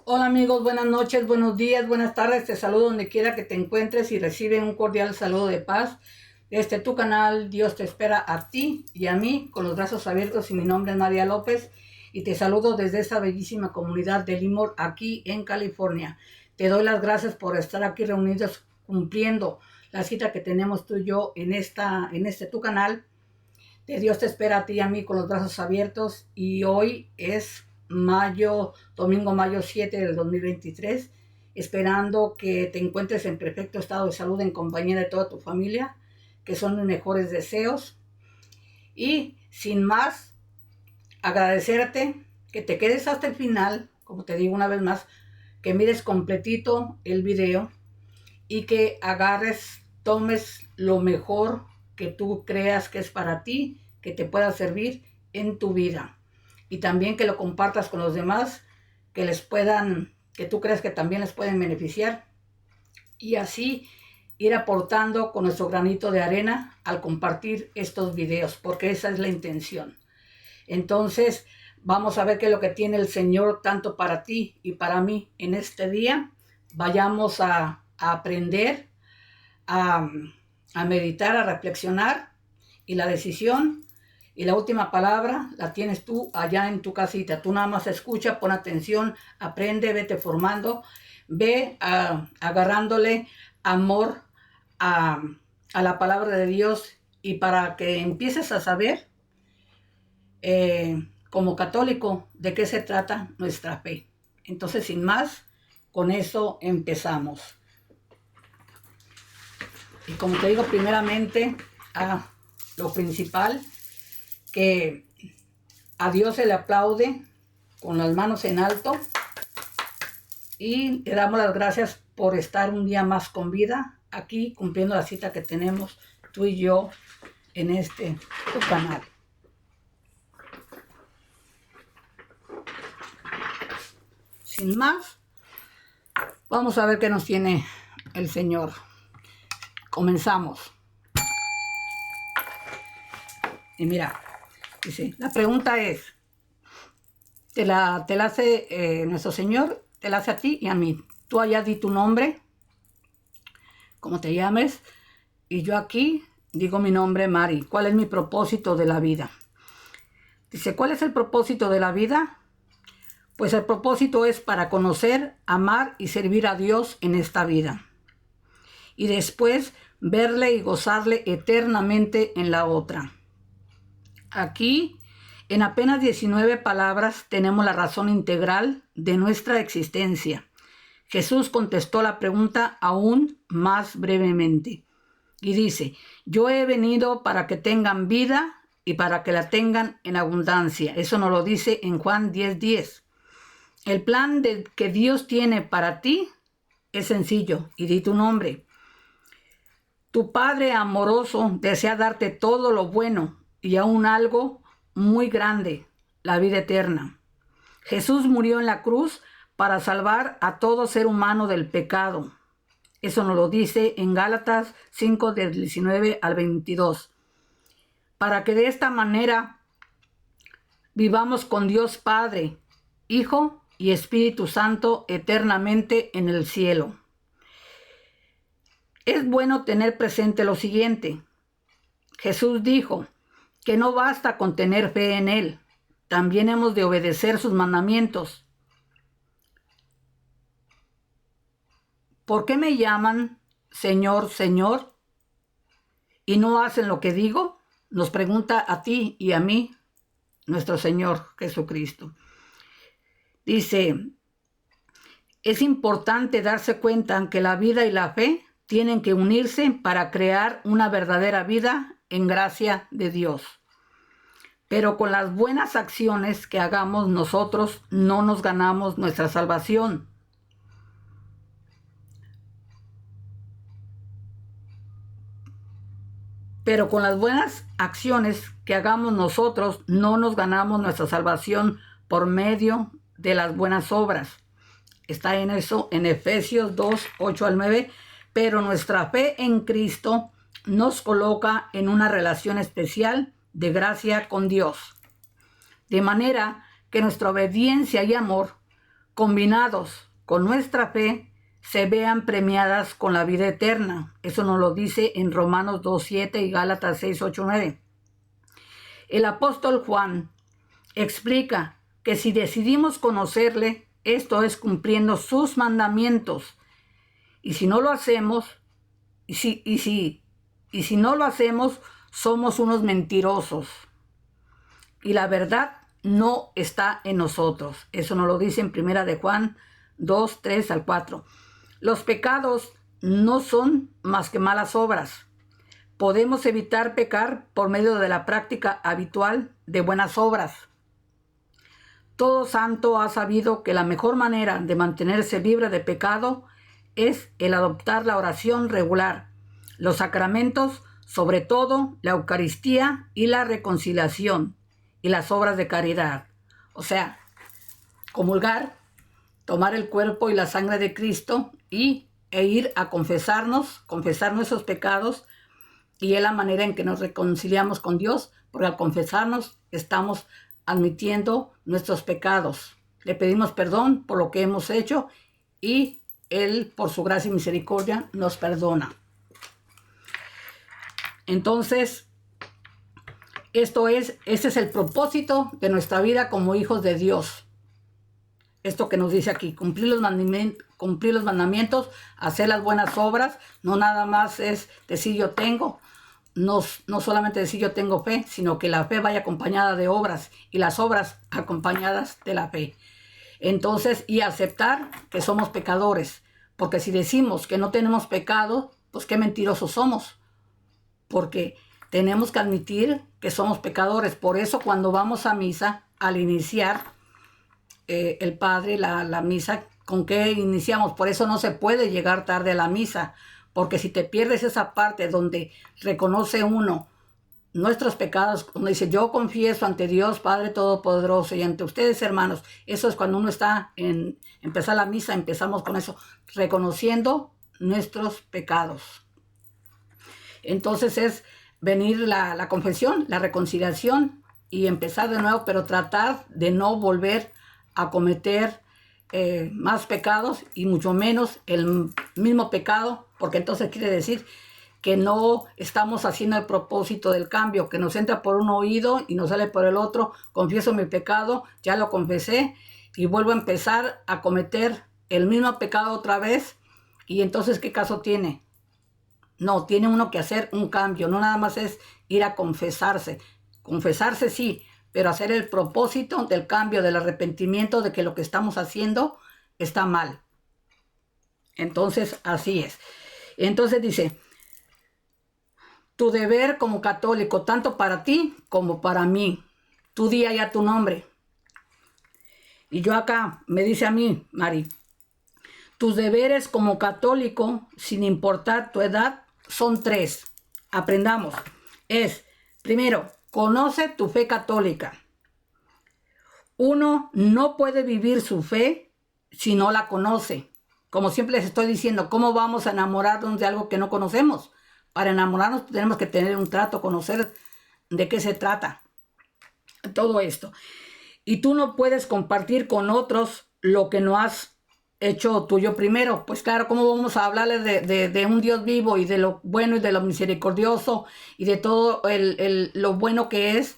Hola amigos, buenas noches, buenos días, buenas tardes. Te saludo donde quiera que te encuentres y recibe un cordial saludo de paz. Desde tu canal, Dios te espera a ti y a mí con los brazos abiertos, y mi nombre es María López y te saludo desde esta bellísima comunidad de Lemoore aquí en California. Te doy las gracias por estar aquí reunidos cumpliendo la cita que tenemos tú y yo en este tu canal. De Dios te espera a ti y a mí con los brazos abiertos, y hoy es domingo mayo 7 del 2023, esperando que te encuentres en perfecto estado de salud en compañía de toda tu familia, que son mis mejores deseos. Y sin más, agradecerte que te quedes hasta el final, como te digo una vez más, que mires completito el video y que tomes lo mejor que tú creas que es para ti, que te pueda servir en tu vida. Y también que lo compartas con los demás, que tú creas que también les pueden beneficiar. Y así ir aportando con nuestro granito de arena al compartir estos videos, porque esa es la intención. Entonces, vamos a ver qué es lo que tiene el Señor tanto para ti y para mí en este día. Vayamos a aprender, a meditar, a reflexionar, y la decisión y la última palabra la tienes tú allá en tu casita. Tú nada más escucha, pon atención, aprende, vete formando, ve agarrándole amor a la palabra de Dios, y para que empieces a saber como católico de qué se trata nuestra fe. Entonces, sin más, con eso empezamos. Y como te digo, primeramente, lo principal, que a Dios se le aplaude con las manos en alto, y le damos las gracias por estar un día más con vida aquí, cumpliendo la cita que tenemos tú y yo en tu canal. Sin más, vamos a ver qué nos tiene el Señor. Comenzamos. Y mira, dice, la pregunta es, te la hace nuestro Señor, te la hace a ti y a mí. Tú allá di tu nombre, como te llames, y yo aquí digo mi nombre, Mari. ¿Cuál es mi propósito de la vida? Dice, ¿cuál es el propósito de la vida? Pues el propósito es para conocer, amar y servir a Dios en esta vida, y después verle y gozarle eternamente en la otra. Aquí, en apenas 19 palabras, tenemos la razón integral de nuestra existencia. Jesús contestó la pregunta aún más brevemente y dice, yo he venido para que tengan vida y para que la tengan en abundancia. Eso nos lo dice en Juan 10:10. El plan que Dios tiene para ti es sencillo, y di tu nombre. Tu Padre amoroso desea darte todo lo bueno y aún algo muy grande, la vida eterna. Jesús murió en la cruz para salvar a todo ser humano del pecado. Eso nos lo dice en Gálatas 5, del 19 al 22. Para que de esta manera vivamos con Dios Padre, Hijo y Espíritu Santo eternamente en el cielo. Es bueno tener presente lo siguiente. Jesús dijo que no basta con tener fe en Él, también hemos de obedecer sus mandamientos. ¿Por qué me llaman Señor, Señor, y no hacen lo que digo? Nos pregunta a ti y a mí nuestro Señor Jesucristo. Dice, es importante darse cuenta que la vida y la fe tienen que unirse para crear una verdadera vida en gracia de Dios. Pero con las buenas acciones que hagamos nosotros no nos ganamos nuestra salvación. Pero con las buenas acciones que hagamos nosotros no nos ganamos nuestra salvación por medio de las buenas obras. Está en eso en Efesios 2, 8 al 9. Pero nuestra fe en Cristo nos coloca en una relación especial de gracia con Dios. De manera que nuestra obediencia y amor combinados con nuestra fe, se vean premiadas con la vida eterna. Eso nos lo dice en Romanos 2:7 y Gálatas 6:8-9. El apóstol Juan explica que si decidimos conocerle, esto es cumpliendo sus mandamientos. Y si no lo hacemos, y si no lo hacemos, somos unos mentirosos. Y la verdad no está en nosotros. Eso nos lo dice en 1 de Juan 2:3-4. Los pecados no son más que malas obras. Podemos evitar pecar por medio de la práctica habitual de buenas obras. Todo santo ha sabido que la mejor manera de mantenerse libre de pecado es el adoptar la oración regular, los sacramentos, sobre todo la Eucaristía y la reconciliación y las obras de caridad. O sea, comulgar, tomar el cuerpo y la sangre de Cristo e ir a confesar nuestros pecados, y es la manera en que nos reconciliamos con Dios, porque al confesarnos estamos admitiendo nuestros pecados. Le pedimos perdón por lo que hemos hecho y Él, por su gracia y misericordia, nos perdona. Entonces, ese es el propósito de nuestra vida como hijos de Dios. Esto que nos dice aquí, cumplir los mandamientos, hacer las buenas obras, no nada más es decir yo tengo, no solamente decir yo tengo fe, sino que la fe vaya acompañada de obras y las obras acompañadas de la fe. Entonces, y aceptar que somos pecadores, porque si decimos que no tenemos pecado, pues qué mentirosos somos, porque tenemos que admitir que somos pecadores. Por eso cuando vamos a misa, al iniciar el Padre, la misa, ¿con qué iniciamos? Por eso no se puede llegar tarde a la misa, porque si te pierdes esa parte donde reconoce uno nuestros pecados, uno dice, yo confieso ante Dios Padre Todopoderoso y ante ustedes, hermanos. Eso es cuando uno está en empezar la misa, empezamos con eso, reconociendo nuestros pecados. Entonces es venir la confesión, la reconciliación y empezar de nuevo, pero tratar de no volver a cometer más pecados y mucho menos el mismo pecado, porque entonces quiere decir que no estamos haciendo el propósito del cambio, que nos entra por un oído y nos sale por el otro. Confieso mi pecado, ya lo confesé y vuelvo a empezar a cometer el mismo pecado otra vez. Y entonces, ¿qué caso tiene? No, tiene uno que hacer un cambio, no nada más es ir a confesarse. Confesarse sí, pero hacer el propósito del cambio, del arrepentimiento de que lo que estamos haciendo está mal. Entonces, así es. Entonces dice, tu deber como católico, tanto para ti como para mí. Tú di allá tu nombre. Y yo acá, me dice a mí, Mari, tus deberes como católico, sin importar tu edad, son 3. Aprendamos. Es, primero, conoce tu fe católica. Uno no puede vivir su fe si no la conoce. Como siempre les estoy diciendo, ¿cómo vamos a enamorarnos de algo que no conocemos? Para enamorarnos tenemos que tener un trato, conocer de qué se trata todo esto. Y tú no puedes compartir con otros lo que no has hecho tuyo primero. Pues claro, ¿cómo vamos a hablarles de un Dios vivo y de lo bueno y de lo misericordioso y de todo lo bueno que es,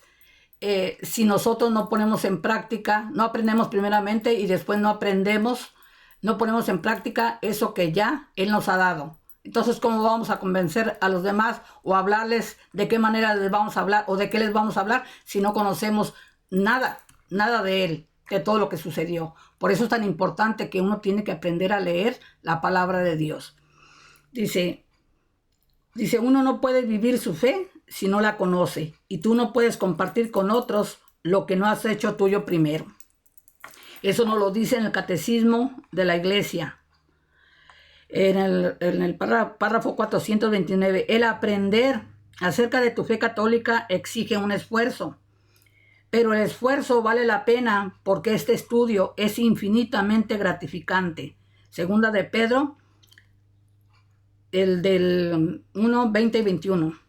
si nosotros no ponemos en práctica, no aprendemos primeramente y después no ponemos en práctica eso que ya Él nos ha dado? Entonces, ¿cómo vamos a convencer a los demás o hablarles de qué manera les vamos a hablar o de qué les vamos a hablar si no conocemos nada de Él, de todo lo que sucedió? Por eso es tan importante que uno tiene que aprender a leer la palabra de Dios. Dice, uno no puede vivir su fe si no la conoce, y tú no puedes compartir con otros lo que no has hecho tuyo primero. Eso nos lo dice en el Catecismo de la Iglesia. En el párrafo 429, el aprender acerca de tu fe católica exige un esfuerzo, pero el esfuerzo vale la pena porque este estudio es infinitamente gratificante. Segunda de Pedro, el del 1, 20 y 21.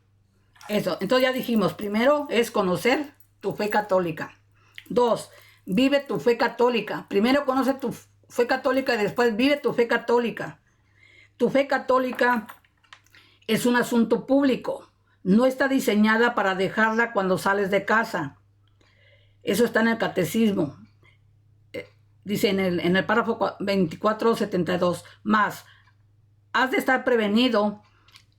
Eso, entonces ya dijimos, primero es conocer tu fe católica. 2, vive tu fe católica. Primero conoce fe católica y después vive tu fe católica. Tu fe católica es un asunto público. No está diseñada para dejarla cuando sales de casa. Eso está en el catecismo. Dice en el párrafo 2472. Más, has de estar prevenido.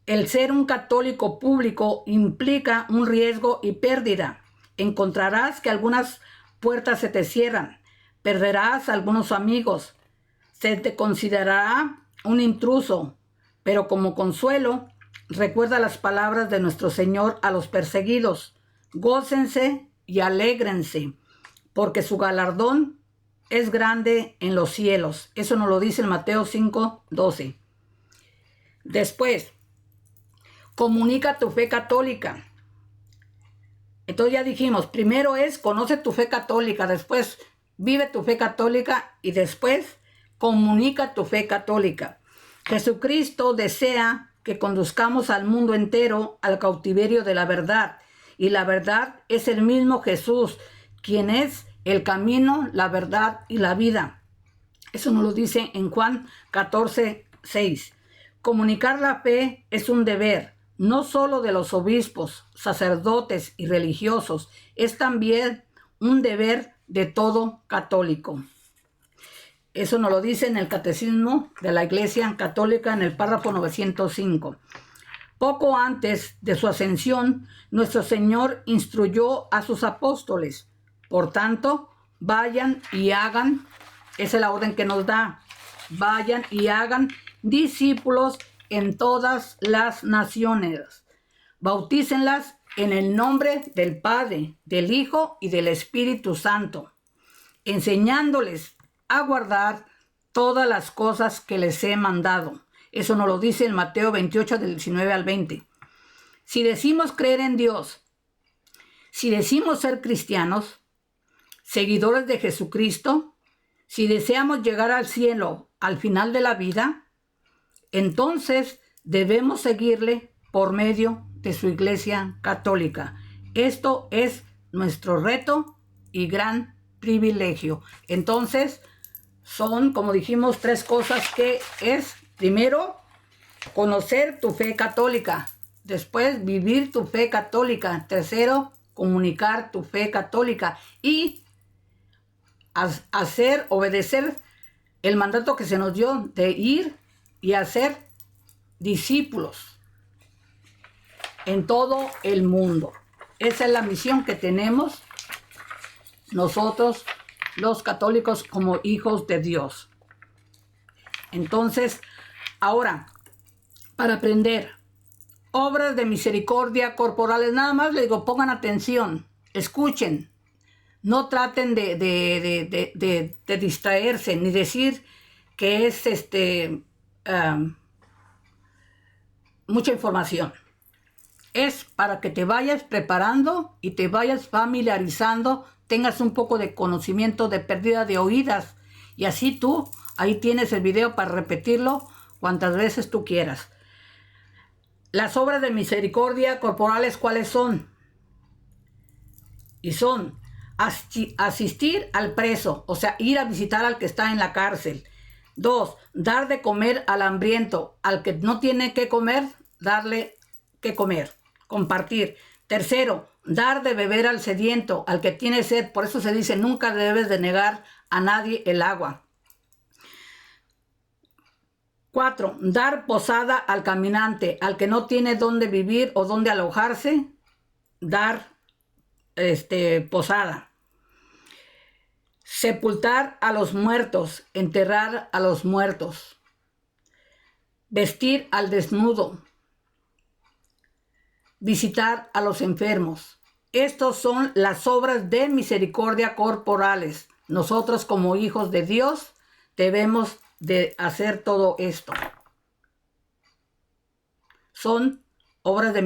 El ser un católico público implica un riesgo y pérdida. Encontrarás que algunas puertas se te cierran. Perderás algunos amigos. Se te considerará un intruso. Pero como consuelo, recuerda las palabras de nuestro Señor a los perseguidos. Gócense y alégrense, porque su galardón es grande en los cielos. Eso nos lo dice en Mateo 5:12. Después, comunica tu fe católica. Entonces ya dijimos, primero es conoce tu fe católica, después vive tu fe católica y después comunica tu fe católica. Jesucristo desea que conduzcamos al mundo entero al cautiverio de la verdad. Y la verdad es el mismo Jesús, quien es el camino, la verdad y la vida. Eso nos lo dice en Juan 14:6. Comunicar la fe es un deber, no solo de los obispos, sacerdotes y religiosos, es también un deber de todo católico. Eso nos lo dice en el Catecismo de la Iglesia Católica en el párrafo 905. Poco antes de su ascensión, nuestro Señor instruyó a sus apóstoles. Por tanto, vayan y hagan, esa es la orden que nos da, vayan y hagan discípulos en todas las naciones. Bautícenlas en el nombre del Padre, del Hijo y del Espíritu Santo, enseñándoles a guardar todas las cosas que les he mandado. Eso nos lo dice en Mateo 28, del 19 al 20. Si decimos creer en Dios, si decimos ser cristianos, seguidores de Jesucristo, si deseamos llegar al cielo al final de la vida, entonces debemos seguirle por medio de su Iglesia Católica. Esto es nuestro reto y gran privilegio. Entonces, son, como dijimos, tres cosas que es, primero, conocer tu fe católica. Después, vivir tu fe católica. Tercero, comunicar tu fe católica. Y hacer, obedecer el mandato que se nos dio de ir y hacer discípulos en todo el mundo. Esa es la misión que tenemos nosotros, los católicos, como hijos de Dios. Entonces, ahora, para aprender obras de misericordia corporales, nada más les digo, pongan atención, escuchen, no traten de distraerse, ni decir que es mucha información. Es para que te vayas preparando y te vayas familiarizando, tengas un poco de conocimiento de pérdida de oídas. Y así tú, ahí tienes el video para repetirlo cuantas veces tú quieras. Las obras de misericordia corporales, ¿cuáles son? Y son asistir al preso, o sea, ir a visitar al que está en la cárcel. 2, dar de comer al hambriento, al que no tiene que comer, darle que comer, compartir. Tercero, dar de beber al sediento, al que tiene sed. Por eso se dice, nunca debes de negar a nadie el agua. 4, dar posada al caminante, al que no tiene dónde vivir o dónde alojarse, dar posada. Sepultar a los muertos, enterrar a los muertos. Vestir al desnudo. Visitar a los enfermos. Estas son las obras de misericordia corporales. Nosotros, como hijos de Dios, debemos de hacer todo esto. Son obras de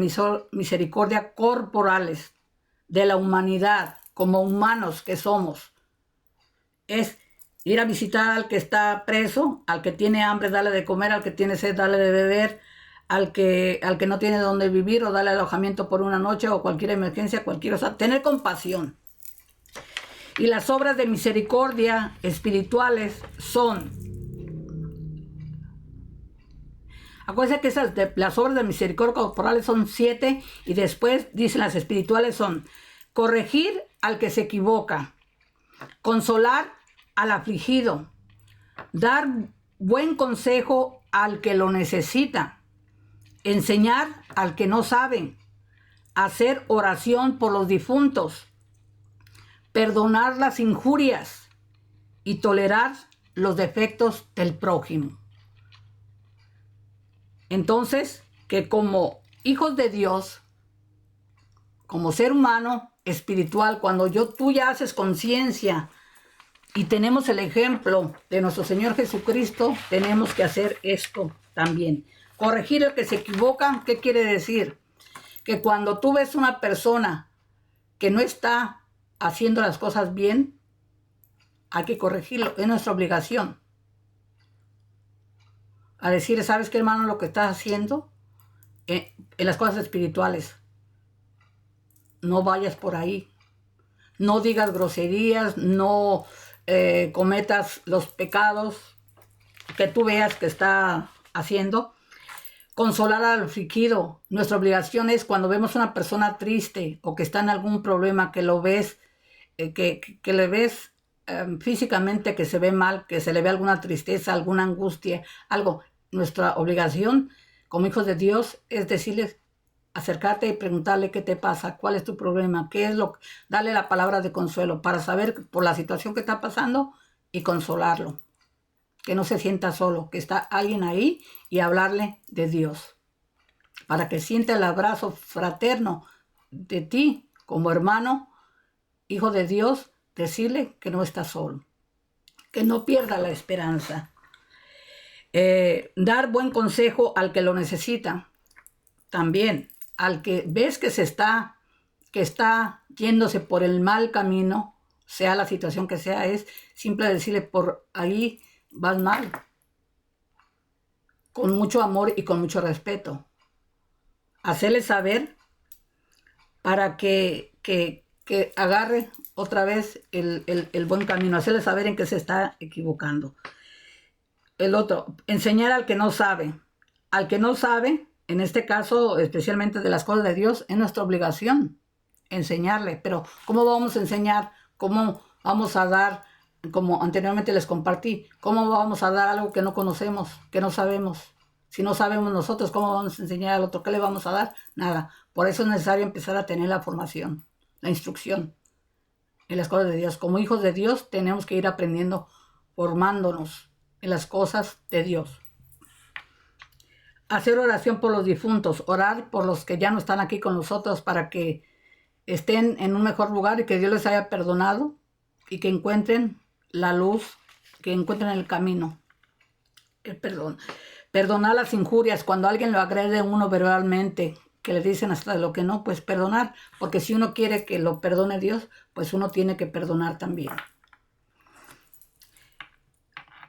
misericordia corporales de la humanidad, como humanos que somos. Es ir a visitar al que está preso, al que tiene hambre, darle de comer, al que tiene sed, darle de beber, al que no tiene dónde vivir o darle alojamiento por una noche o cualquier emergencia, o sea, tener compasión. Y las obras de misericordia espirituales son... Acuérdense que las obras de misericordia corporales son 7 y después dicen las espirituales son corregir al que se equivoca, consolar al afligido, dar buen consejo al que lo necesita, enseñar al que no sabe, hacer oración por los difuntos, perdonar las injurias y tolerar los defectos del prójimo. Entonces, que como hijos de Dios, como ser humano espiritual, cuando tú ya haces conciencia y tenemos el ejemplo de nuestro Señor Jesucristo, tenemos que hacer esto también. Corregir al que se equivoca, ¿qué quiere decir? Que cuando tú ves una persona que no está haciendo las cosas bien, hay que corregirlo, es nuestra obligación. A decir, ¿sabes qué, hermano, lo que estás haciendo? En las cosas espirituales. No vayas por ahí. No digas groserías, no cometas los pecados que tú veas que está haciendo. Consolar al afligido. Nuestra obligación es cuando vemos a una persona triste o que está en algún problema, que lo ves, que le ves físicamente que se ve mal, que se le ve alguna tristeza, alguna angustia, algo. Nuestra obligación como hijos de Dios es decirles, acercarte y preguntarle qué te pasa, cuál es tu problema, qué es darle la palabra de consuelo para saber por la situación que está pasando y consolarlo. Que no se sienta solo, que está alguien ahí y hablarle de Dios. Para que sienta el abrazo fraterno de ti como hermano, hijo de Dios, decirle que no está solo, que no pierda la esperanza. Dar buen consejo al que lo necesita. También al que ves que está yéndose por el mal camino, sea la situación que sea, es simple decirle, por ahí vas mal. Con mucho amor y con mucho respeto. Hacerle saber para que agarre otra vez el buen camino. Hacerle saber en qué se está equivocando. El otro, enseñar al que no sabe. Al que no sabe, en este caso, especialmente de las cosas de Dios, es nuestra obligación enseñarle. Pero, ¿cómo vamos a enseñar? ¿Cómo vamos a dar, como anteriormente les compartí, cómo vamos a dar algo que no conocemos, que no sabemos? Si no sabemos nosotros, ¿cómo vamos a enseñar al otro? ¿Qué le vamos a dar? Nada. Por eso es necesario empezar a tener la formación, la instrucción en las cosas de Dios. Como hijos de Dios tenemos que ir aprendiendo, formándonos en las cosas de Dios. Hacer oración por los difuntos, orar por los que ya no están aquí con nosotros para que estén en un mejor lugar y que Dios les haya perdonado y que encuentren la luz, que encuentren el camino. El perdón. Perdonar las injurias, cuando alguien lo agrede a uno verbalmente, que le dicen hasta de lo que no, pues perdonar, porque si uno quiere que lo perdone Dios, pues uno tiene que perdonar también.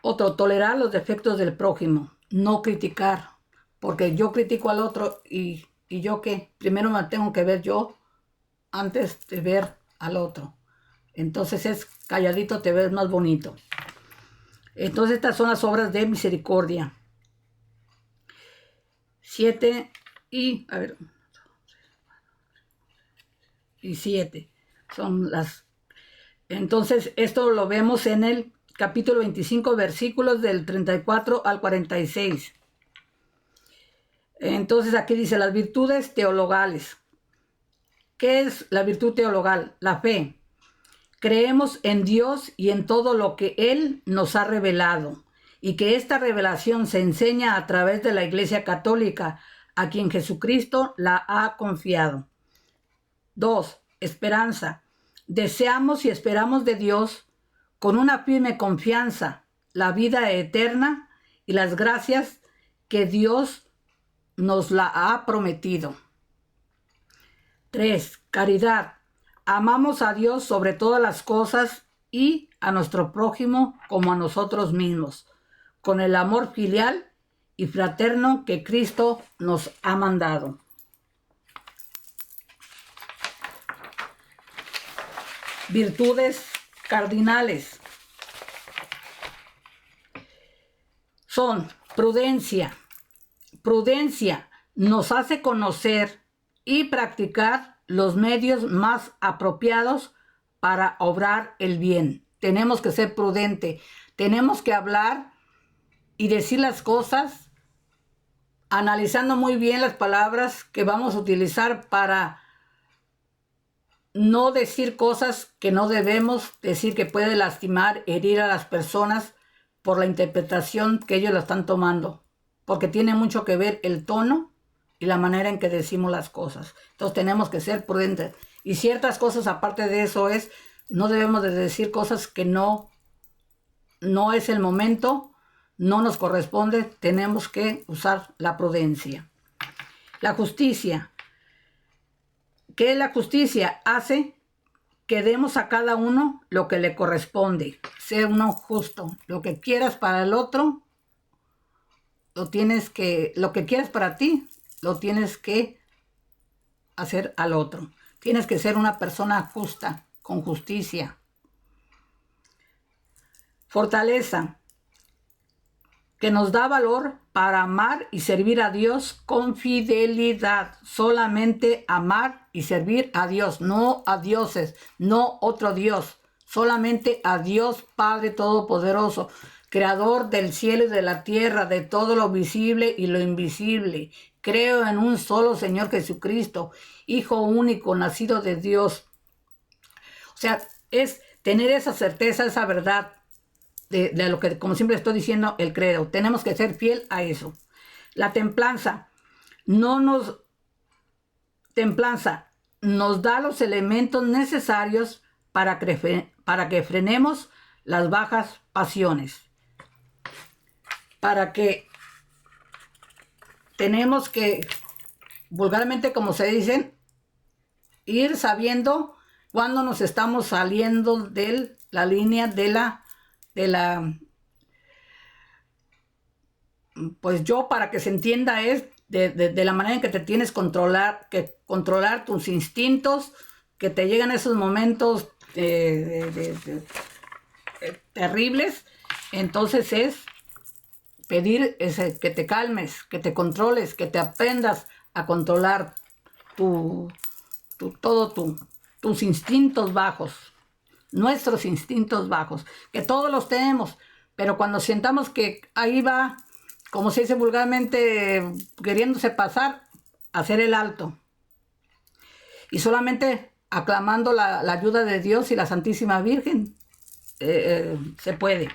Otro, tolerar los defectos del prójimo, no criticar, porque yo critico al otro y yo qué, primero me tengo que ver yo antes de ver al otro. Entonces es calladito, te ves más bonito. Entonces estas son las obras de misericordia. 7 y, a ver, y 7 son las. Entonces esto lo vemos en el capítulo 25, versículos del 34 al 46. Entonces aquí dice las virtudes teologales. ¿Qué es la virtud teologal? La fe. Creemos en Dios y en todo lo que Él nos ha revelado, y que esta revelación se enseña a través de la Iglesia Católica, a quien Jesucristo la ha confiado. 2. Esperanza. Deseamos y esperamos de Dios con una firme confianza la vida eterna y las gracias que Dios nos la ha prometido. 3. Caridad. Amamos a Dios sobre todas las cosas y a nuestro prójimo como a nosotros mismos, con el amor filial y fraterno que Cristo nos ha mandado. Virtudes cardinales son prudencia. Prudencia nos hace conocer y practicar los medios más apropiados para obrar el bien. Tenemos que ser prudentes. Tenemos que hablar y decir las cosas analizando muy bien las palabras que vamos a utilizar para no decir cosas que no debemos decir, que puede lastimar, herir a las personas por la interpretación que ellos la están tomando, porque tiene mucho que ver el tono y la manera en que decimos las cosas. Entonces tenemos que ser prudentes. Y ciertas cosas aparte de eso no debemos de decir cosas que no es el momento, no nos corresponde. Tenemos que usar la prudencia. La justicia. ¿Qué es la justicia? Hace que demos a cada uno lo que le corresponde. Ser uno justo. Lo que quieras para el otro, lo que quieras para ti, lo tienes que hacer al otro. Tienes que ser una persona justa, con justicia. Fortaleza, que nos da valor para amar y servir a Dios con fidelidad. Solamente amar y servir a Dios, no a dioses, no otro Dios. Solamente a Dios Padre Todopoderoso, Creador del cielo y de la tierra, de todo lo visible y lo invisible. Creo en un solo Señor Jesucristo, Hijo único, nacido de Dios. O sea, es tener esa certeza, esa verdad de lo que, como siempre estoy diciendo, el credo. Tenemos que ser fiel a eso. La templanza nos da los elementos necesarios para que frenemos las bajas pasiones. Para que tenemos que, vulgarmente como se dicen, ir sabiendo cuándo nos estamos saliendo de la línea pues yo, para que se entienda, es de la manera en que te tienes que controlar tus instintos, que te llegan esos momentos terribles. Entonces es pedir que te calmes, que te controles, que te aprendas a controlar tus instintos bajos. Nuestros instintos bajos, que todos los tenemos, pero cuando sientamos que ahí va, como se dice vulgarmente, queriéndose pasar, hacer el alto. Y solamente aclamando la ayuda de Dios y la Santísima Virgen, se puede.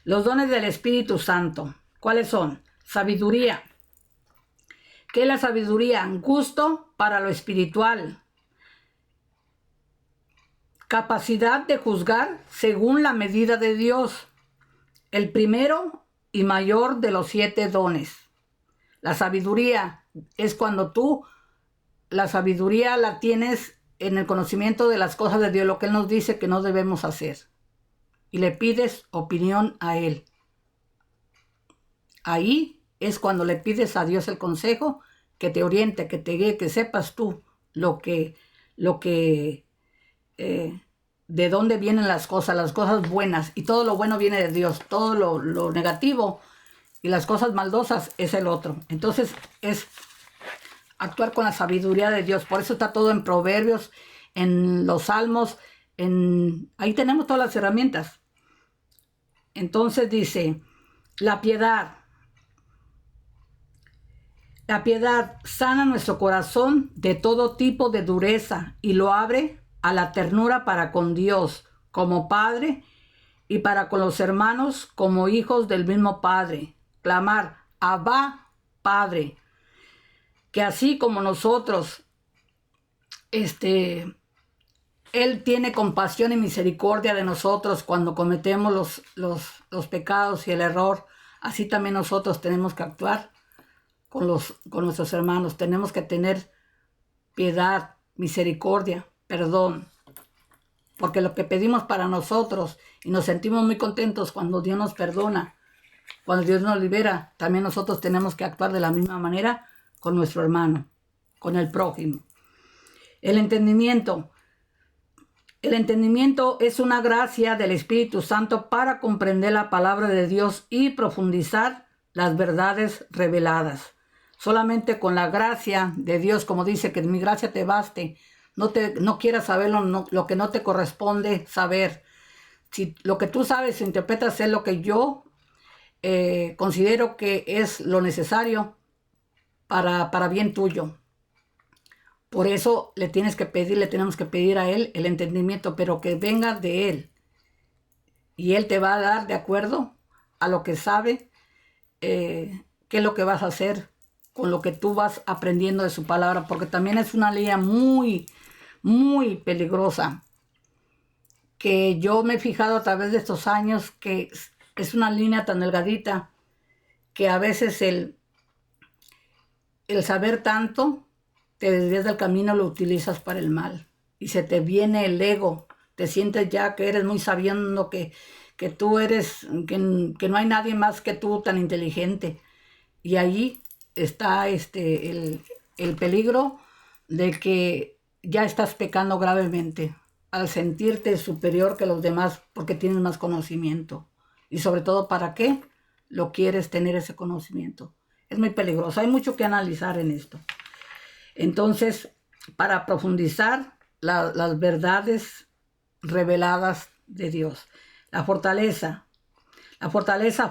Los dones del Espíritu Santo, ¿cuáles son? Sabiduría. ¿Qué es la sabiduría? Gusto para lo espiritual. Capacidad de juzgar según la medida de Dios. El primero y mayor de los 7 dones. La sabiduría es cuando la sabiduría la tienes en el conocimiento de las cosas de Dios, lo que Él nos dice que no debemos hacer. Y le pides opinión a Él. Ahí es cuando le pides a Dios el consejo, que te oriente, que te guíe, que sepas tú de dónde vienen las cosas buenas, y todo lo bueno viene de Dios, todo lo negativo y las cosas maldosas es el otro. Entonces es actuar con la sabiduría de Dios. Por eso está todo en Proverbios, en los Salmos, ahí tenemos todas las herramientas. Entonces dice, la piedad sana nuestro corazón de todo tipo de dureza y lo abre a la ternura para con Dios como Padre y para con los hermanos como hijos del mismo Padre. Clamar, Abba, Padre. Que así como nosotros, Él tiene compasión y misericordia de nosotros cuando cometemos los pecados y el error, así también nosotros tenemos que actuar con nuestros hermanos. Tenemos que tener piedad, misericordia, perdón, porque lo que pedimos para nosotros, y nos sentimos muy contentos cuando Dios nos perdona, cuando Dios nos libera, también nosotros tenemos que actuar de la misma manera con nuestro hermano, con el prójimo. El entendimiento. El entendimiento es una gracia del Espíritu Santo para comprender la palabra de Dios y profundizar las verdades reveladas. Solamente con la gracia de Dios, como dice, que mi gracia te baste, no quieras saber lo que no te corresponde saber. Si lo que tú sabes interpretas es lo que yo considero que es lo necesario para bien tuyo. Por eso le tenemos que pedir a Él el entendimiento, pero que venga de Él. Y Él te va a dar de acuerdo a lo que sabe, qué es lo que vas a hacer con lo que tú vas aprendiendo de su palabra, porque también es una línea muy, muy peligrosa, que yo me he fijado a través de estos años que es una línea tan delgadita que a veces el saber tanto, te desvías del camino, lo utilizas para el mal. Y se te viene el ego. Te sientes ya que eres muy sabiendo, que tú eres, que no hay nadie más que tú tan inteligente. Y ahí está el peligro de que ya estás pecando gravemente al sentirte superior que los demás porque tienes más conocimiento. Y sobre todo, ¿para qué lo quieres tener ese conocimiento? Es muy peligroso. Hay mucho que analizar en esto. Entonces, para profundizar las verdades reveladas de Dios. La fortaleza,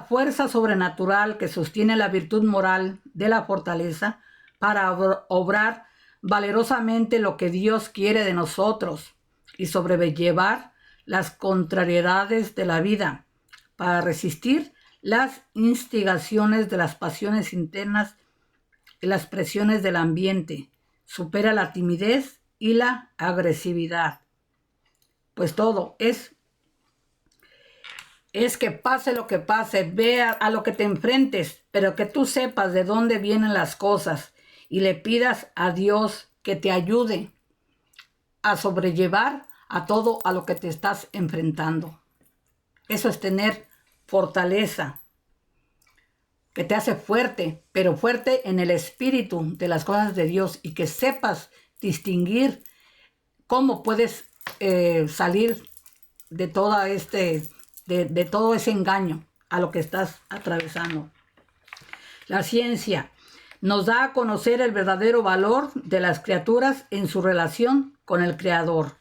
fuerza sobrenatural que sostiene la virtud moral de la fortaleza para obrar valerosamente lo que Dios quiere de nosotros y sobrellevar las contrariedades de la vida, para resistir las instigaciones de las pasiones internas y las presiones del ambiente. Supera la timidez y la agresividad. Pues todo es que pase lo que pase, vea a lo que te enfrentes, pero que tú sepas de dónde vienen las cosas y le pidas a Dios que te ayude a sobrellevar a todo a lo que te estás enfrentando. Eso es tener fortaleza, que te hace fuerte, pero fuerte en el espíritu de las cosas de Dios, y que sepas distinguir cómo puedes salir de todo ese engaño a lo que estás atravesando. La ciencia nos da a conocer el verdadero valor de las criaturas en su relación con el Creador.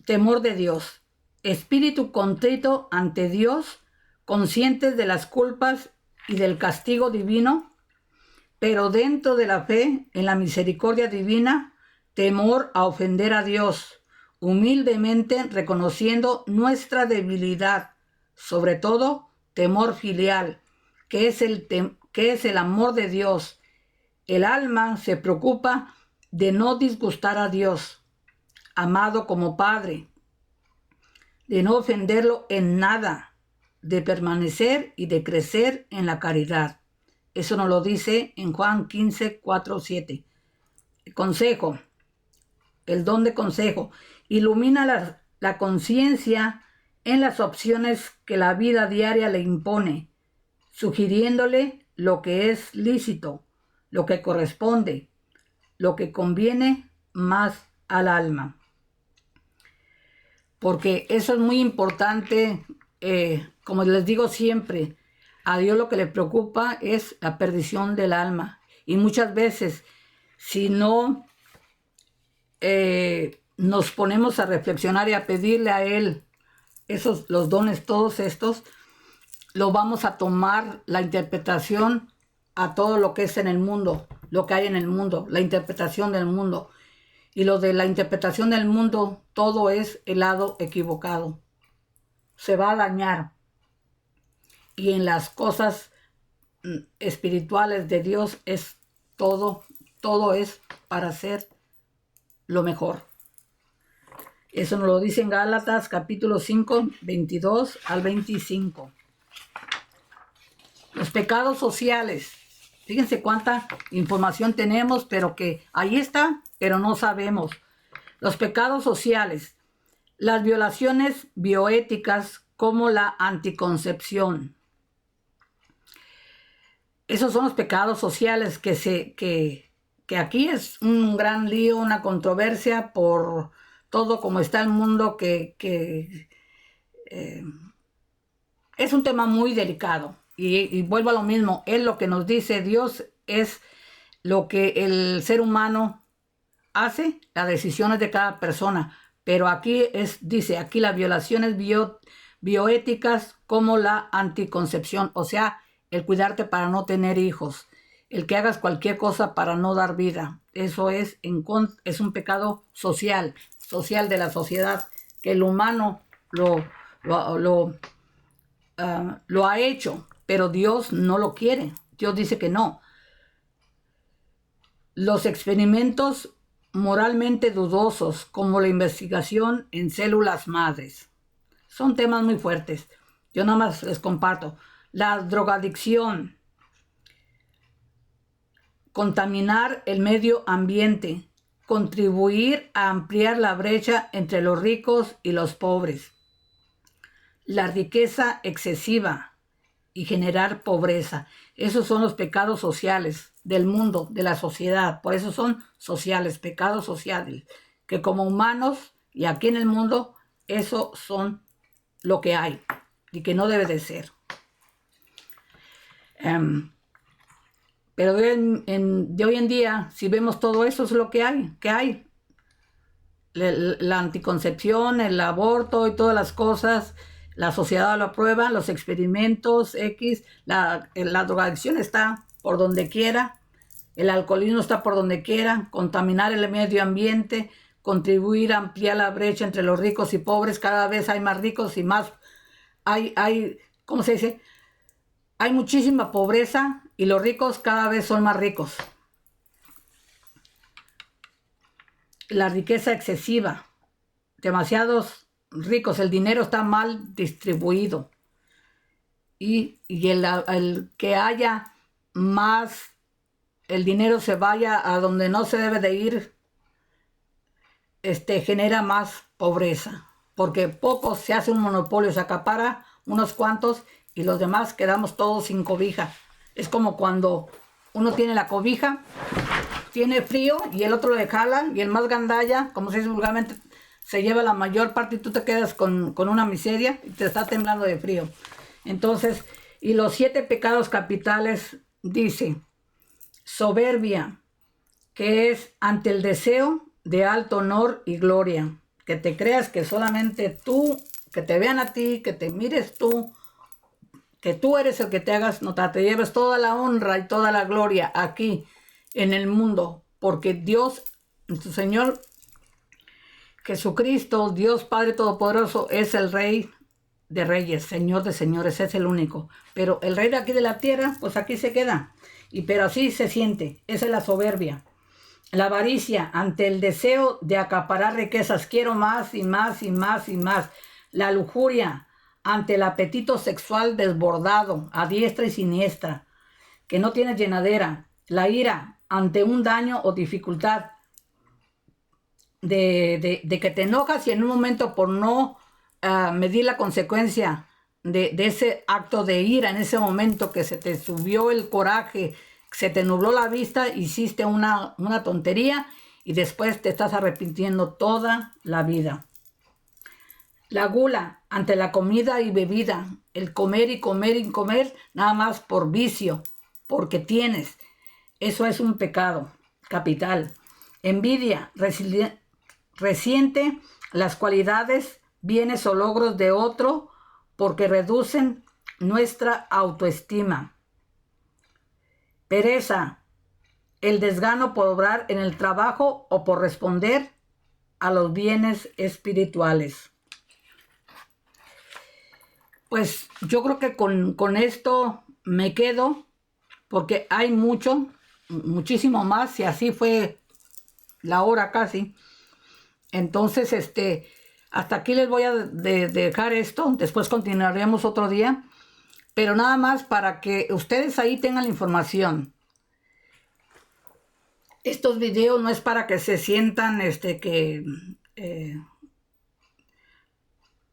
Temor de Dios. Espíritu contrito ante Dios, conscientes de las culpas y del castigo divino, pero dentro de la fe en la misericordia divina, temor a ofender a Dios, humildemente reconociendo nuestra debilidad, sobre todo temor filial, que es el amor de Dios. El alma se preocupa de no disgustar a Dios, amado como Padre, de no ofenderlo en nada, de permanecer y de crecer en la caridad. Eso nos lo dice en Juan 15, 4, 7. Consejo, el don de consejo, ilumina la conciencia en las opciones que la vida diaria le impone, sugiriéndole lo que es lícito, lo que corresponde, lo que conviene más al alma. Porque eso es muy importante, como les digo siempre, a Dios lo que le preocupa es la perdición del alma. Y muchas veces, si no nos ponemos a reflexionar y a pedirle a Él los dones, todos estos, lo vamos a tomar la interpretación a todo lo que es en el mundo, lo que hay en el mundo, la interpretación del mundo. Y lo de la interpretación del mundo, todo es el lado equivocado. Se va a dañar. Y en las cosas espirituales de Dios es todo es para hacer lo mejor. Eso nos lo dice en Gálatas capítulo 5, 22 al 25. Los pecados sociales. Fíjense cuánta información tenemos, pero que ahí está, pero no sabemos. Los pecados sociales. Las violaciones bioéticas como la anticoncepción. esos son los pecados sociales que aquí es un gran lío, una controversia por todo como está el mundo, eh, es un tema muy delicado. Y vuelvo a lo mismo, es lo que nos dice Dios, es lo que el ser humano hace, las decisiones de cada persona. Pero aquí dice, aquí las violaciones bioéticas como la anticoncepción, o sea, el cuidarte para no tener hijos, el que hagas cualquier cosa para no dar vida. Eso es un pecado social de la sociedad, que el humano lo, lo, lo ha hecho, pero Dios no lo quiere. Dios dice que no. Los experimentos moralmente dudosos, como la investigación en células madres, son temas muy fuertes. Yo nada más les comparto. La drogadicción, contaminar el medio ambiente, contribuir a ampliar la brecha entre los ricos y los pobres, la riqueza excesiva y generar pobreza. Esos son los pecados sociales del mundo, de la sociedad. Por eso son sociales, pecados sociales, que como humanos y aquí en el mundo, eso son lo que hay y que no debe de ser. Pero de hoy en día, si vemos todo eso, es lo que hay. ¿Qué hay? La anticoncepción, el aborto y todas las cosas. La sociedad lo aprueba, los experimentos X, la drogadicción está por donde quiera, el alcoholismo está por donde quiera, contaminar el medio ambiente, contribuir a ampliar la brecha entre los ricos y pobres. Cada vez hay más ricos y más, ¿cómo se dice? Hay muchísima pobreza y los ricos cada vez son más ricos. La riqueza excesiva, demasiados ricos, el dinero está mal distribuido. Y el que haya más, el dinero se vaya a donde no se debe de ir, genera más pobreza. Porque poco se hace un monopolio, se acapara unos cuantos y los demás quedamos todos sin cobija. Es como cuando uno tiene la cobija, tiene frío y el otro le jala y el más gandalla, como se dice vulgarmente, se lleva la mayor parte y tú te quedas con una miseria y te está temblando de frío. Entonces, y los 7 pecados capitales dice, soberbia, que es ante el deseo de alto honor y gloria, que te creas que solamente tú, que te vean a ti, que te mires tú, que tú eres el que te hagas notar, te lleves toda la honra y toda la gloria aquí en el mundo, porque Dios, nuestro Señor Jesucristo, Dios Padre Todopoderoso, es el Rey de Reyes, Señor de Señores, es el único. Pero el Rey de aquí de la tierra, pues aquí se queda. Pero así se siente, esa es la soberbia. La avaricia, ante el deseo de acaparar riquezas, quiero más y más y más y más. La lujuria, ante el apetito sexual desbordado, a diestra y siniestra, que no tiene llenadera. La ira, ante un daño o dificultad, de que te enojas y en un momento por no medir la consecuencia de ese acto de ira, en ese momento que se te subió el coraje, se te nubló la vista, hiciste una tontería y después te estás arrepintiendo toda la vida. La gula, ante la comida y bebida, el comer y comer y comer nada más por vicio, porque tienes. Eso es un pecado capital. Envidia, resiente las cualidades, bienes o logros de otro porque reducen nuestra autoestima. Pereza, el desgano por obrar en el trabajo o por responder a los bienes espirituales. Pues yo creo que con esto me quedo, porque hay muchísimo más, y así fue la hora casi. Entonces, hasta aquí les voy a dejar esto, después continuaremos otro día, pero nada más para que ustedes ahí tengan la información. Estos videos no es para que se sientan,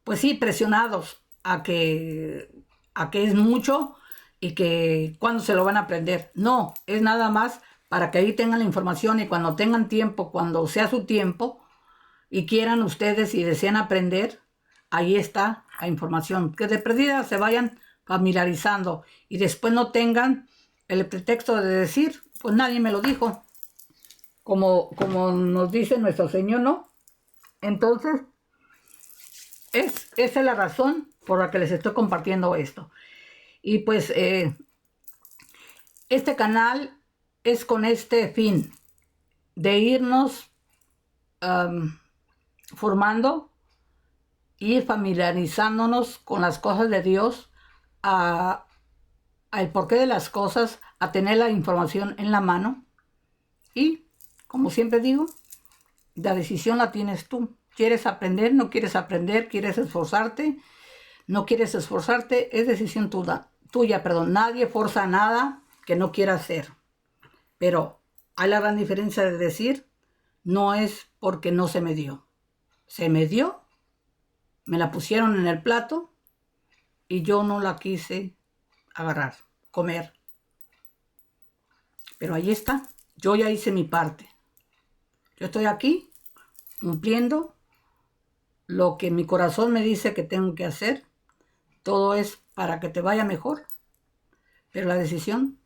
pues sí, presionados a que es mucho y que cuándo se lo van a aprender. No, es nada más para que ahí tengan la información y cuando tengan tiempo, cuando sea su tiempo y quieran ustedes y desean aprender, ahí está la información. Que de perdida se vayan familiarizando y después no tengan el pretexto de decir, pues nadie me lo dijo, como nos dice nuestro Señor, ¿no? Entonces, esa es la razón por la que les estoy compartiendo esto. Y pues este canal es con este fin de irnos formando, ir familiarizándonos con las cosas de Dios, al porqué de las cosas, a tener la información en la mano. Y, como siempre digo, la decisión la tienes tú. ¿Quieres aprender? ¿No quieres aprender? ¿Quieres esforzarte? ¿No quieres esforzarte? Es decisión tuya. Nadie forza nada que no quiera hacer. Pero hay la gran diferencia de decir, no es porque no se me dio. Se me dio, me la pusieron en el plato y yo no la quise agarrar, comer. Pero ahí está, yo ya hice mi parte. Yo estoy aquí cumpliendo lo que mi corazón me dice que tengo que hacer. Todo es para que te vaya mejor. Pero la decisión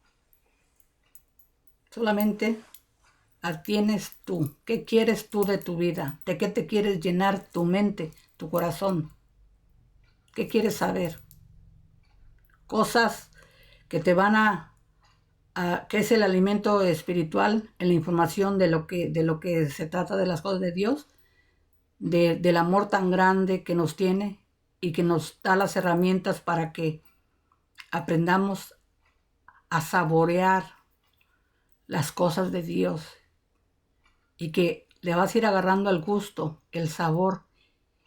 solamente la tienes tú. ¿Qué quieres tú de tu vida? ¿De qué te quieres llenar tu mente, tu corazón? ¿Qué quieres saber? Cosas que te van que es el alimento espiritual, en la información de lo que se trata de las cosas de Dios, del amor tan grande que nos tiene y que nos da las herramientas para que aprendamos a saborear las cosas de Dios y que le vas a ir agarrando el gusto, el sabor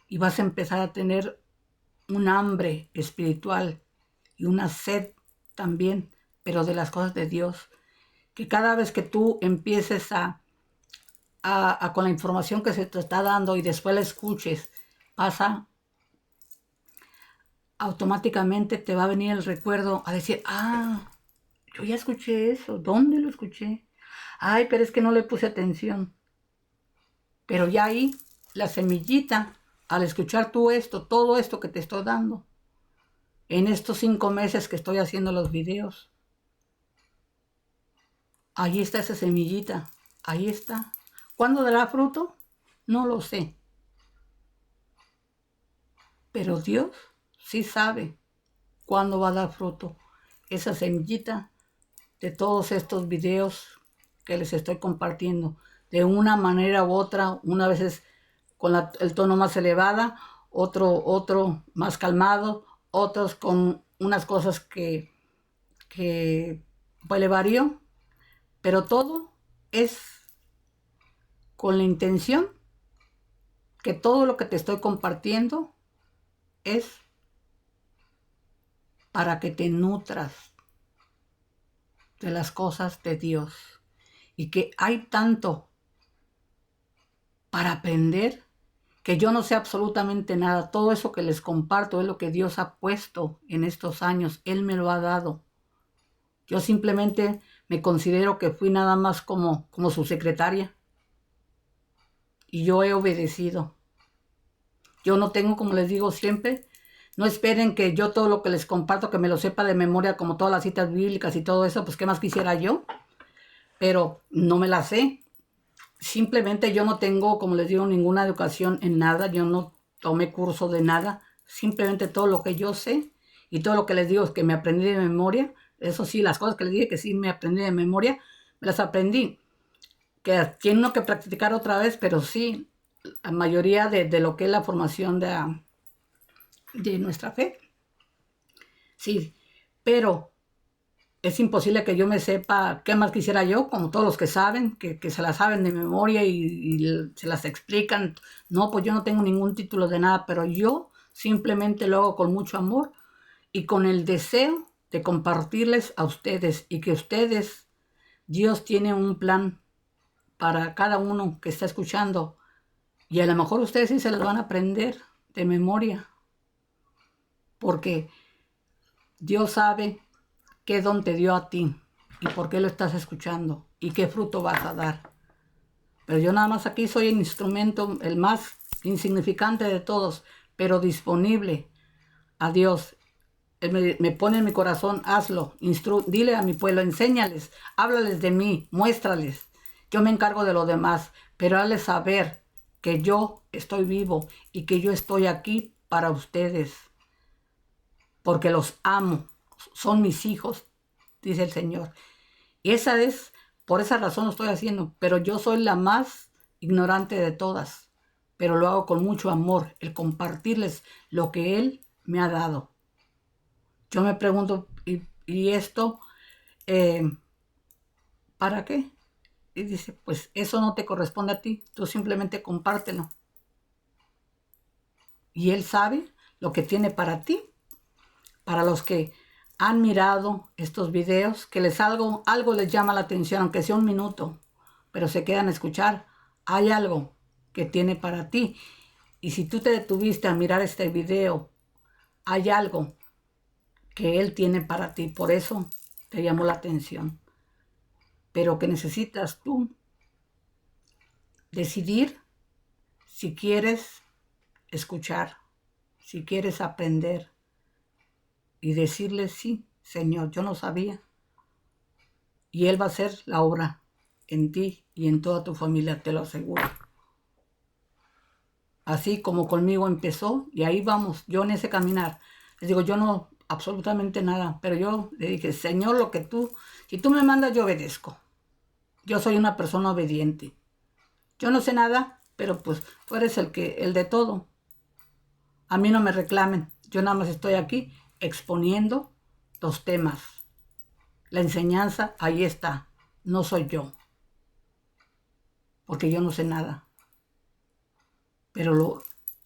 y vas a empezar a tener un hambre espiritual y una sed también, pero de las cosas de Dios. Que cada vez que tú empieces con la información que se te está dando y después la escuches, automáticamente te va a venir el recuerdo a decir, yo ya escuché eso, ¿dónde lo escuché? Ay, pero es que no le puse atención. Pero ya ahí, la semillita, al escuchar tú todo esto que te estoy dando, en estos 5 meses que estoy haciendo los videos, ahí está esa semillita, ahí está. ¿Cuándo dará fruto? No lo sé. Pero Dios sí sabe cuándo va a dar fruto esa semillita de todos estos videos que les estoy compartiendo. De una manera u otra, una vez con el tono más elevada, otro más calmado, otros con unas cosas que pues le varío, pero todo es con la intención que todo lo que te estoy compartiendo es para que te nutras de las cosas de Dios y que hay tanto para aprender que yo no sé absolutamente nada. Todo eso que les comparto es lo que Dios ha puesto en estos años. Él me lo ha dado. Yo simplemente me considero que fui nada más como su secretaria. Y yo he obedecido. Yo no tengo, como les digo siempre, no esperen que yo todo lo que les comparto, que me lo sepa de memoria, como todas las citas bíblicas y todo eso, pues qué más quisiera yo. Pero no me la sé. Simplemente yo no tengo, como les digo, ninguna educación en nada. Yo no tomé curso de nada. Simplemente todo lo que yo sé y todo lo que les digo es que me aprendí de memoria. Eso sí, las cosas que les dije que sí me aprendí de memoria, me las aprendí. Que tiene uno que practicar otra vez, pero sí, la mayoría de lo que es la formación de nuestra fe. Sí, pero es imposible que yo me sepa qué más quisiera yo, como todos los que saben, que se las saben de memoria y se las explican. No, pues yo no tengo ningún título de nada, pero yo simplemente lo hago con mucho amor y con el deseo de compartirles a ustedes y que ustedes, Dios tiene un plan para cada uno que está escuchando y a lo mejor ustedes sí se las van a aprender de memoria, porque Dios sabe qué don te dio a ti y por qué lo estás escuchando y qué fruto vas a dar. Pero yo nada más aquí soy el instrumento, el más insignificante de todos, pero disponible a Dios. Él me pone en mi corazón, hazlo, dile a mi pueblo, enséñales, háblales de mí, muéstrales. Yo me encargo de lo demás, pero hazles saber que yo estoy vivo y que yo estoy aquí para ustedes, porque los amo, son mis hijos, dice el Señor. Y por esa razón lo estoy haciendo, pero yo soy la más ignorante de todas, pero lo hago con mucho amor, el compartirles lo que Él me ha dado. Yo me pregunto, ¿y esto para qué? Y dice, pues eso no te corresponde a ti, tú simplemente compártelo. Y Él sabe lo que tiene para ti, para los que han mirado estos videos, que algo les llama la atención, aunque sea un minuto, pero se quedan a escuchar, hay algo que tiene para ti. Y si tú te detuviste a mirar este video, hay algo que Él tiene para ti, por eso te llamó la atención. Pero que necesitas tú decidir si quieres escuchar, si quieres aprender y decirle, sí, Señor, yo no sabía. Y Él va a hacer la obra en ti y en toda tu familia, te lo aseguro. Así como conmigo empezó, y ahí vamos, yo en ese caminar. Les digo, yo no, absolutamente nada, pero yo le dije, Señor, si tú me mandas, yo obedezco. Yo soy una persona obediente. Yo no sé nada, pero pues tú eres el de todo. A mí no me reclamen, yo nada más estoy aquí exponiendo los temas. La enseñanza, ahí está, no soy yo, porque yo no sé nada. Pero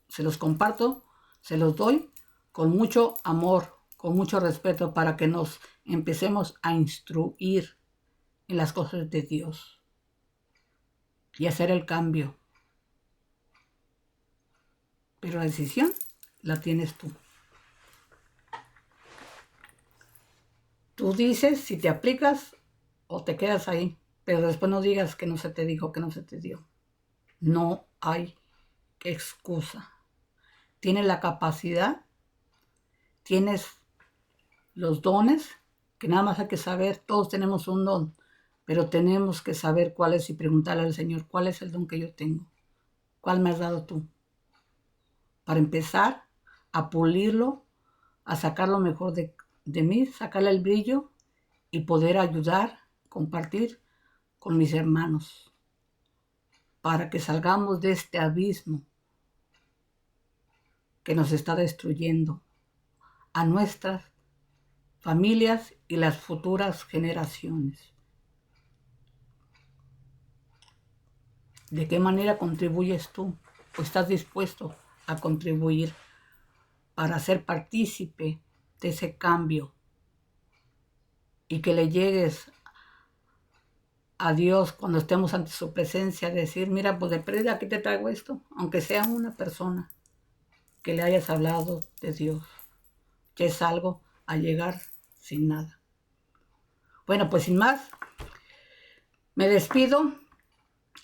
se los comparto, se los doy con mucho amor, con mucho respeto, para que nos empecemos a instruir en las cosas de Dios y hacer el cambio. Pero la decisión la tienes tú. Tú dices si te aplicas o te quedas ahí, pero después no digas que no se te dijo, que no se te dio. No hay excusa. Tienes la capacidad, tienes los dones, que nada más hay que saber, todos tenemos un don, pero tenemos que saber cuál es y preguntarle al Señor, ¿cuál es el don que yo tengo? ¿Cuál me has dado tú? Para empezar a pulirlo, a sacar lo mejor de mí, sacarle el brillo y poder ayudar, compartir con mis hermanos, para que salgamos de este abismo que nos está destruyendo a nuestras familias y las futuras generaciones. ¿De qué manera contribuyes tú? ¿O estás dispuesto a contribuir para ser partícipe de ese cambio y que le llegues a Dios cuando estemos ante su presencia, decir, mira, pues de pérdida aquí te traigo esto, aunque sea una persona que le hayas hablado de Dios, que es algo a llegar sin nada? Bueno, pues sin más, me despido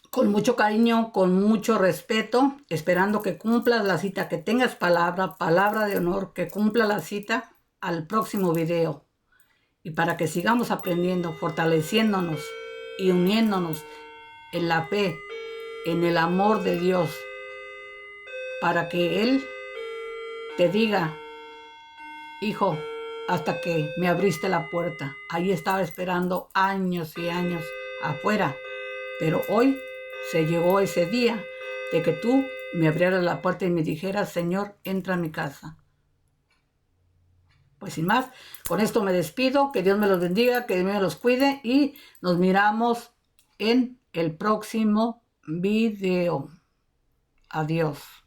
con mucho cariño, con mucho respeto, esperando que cumplas la cita, que tengas palabra de honor, que cumpla la cita al próximo video. Y para que sigamos aprendiendo, fortaleciéndonos y uniéndonos en la fe, en el amor de Dios, para que Él te diga, hijo, hasta que me abriste la puerta. Ahí estaba esperando años y años afuera, pero hoy se llegó ese día de que tú me abrieras la puerta y me dijeras, Señor, entra a mi casa. Pues sin más, con esto me despido, que Dios me los bendiga, que Dios me los cuide y nos miramos en el próximo video. Adiós.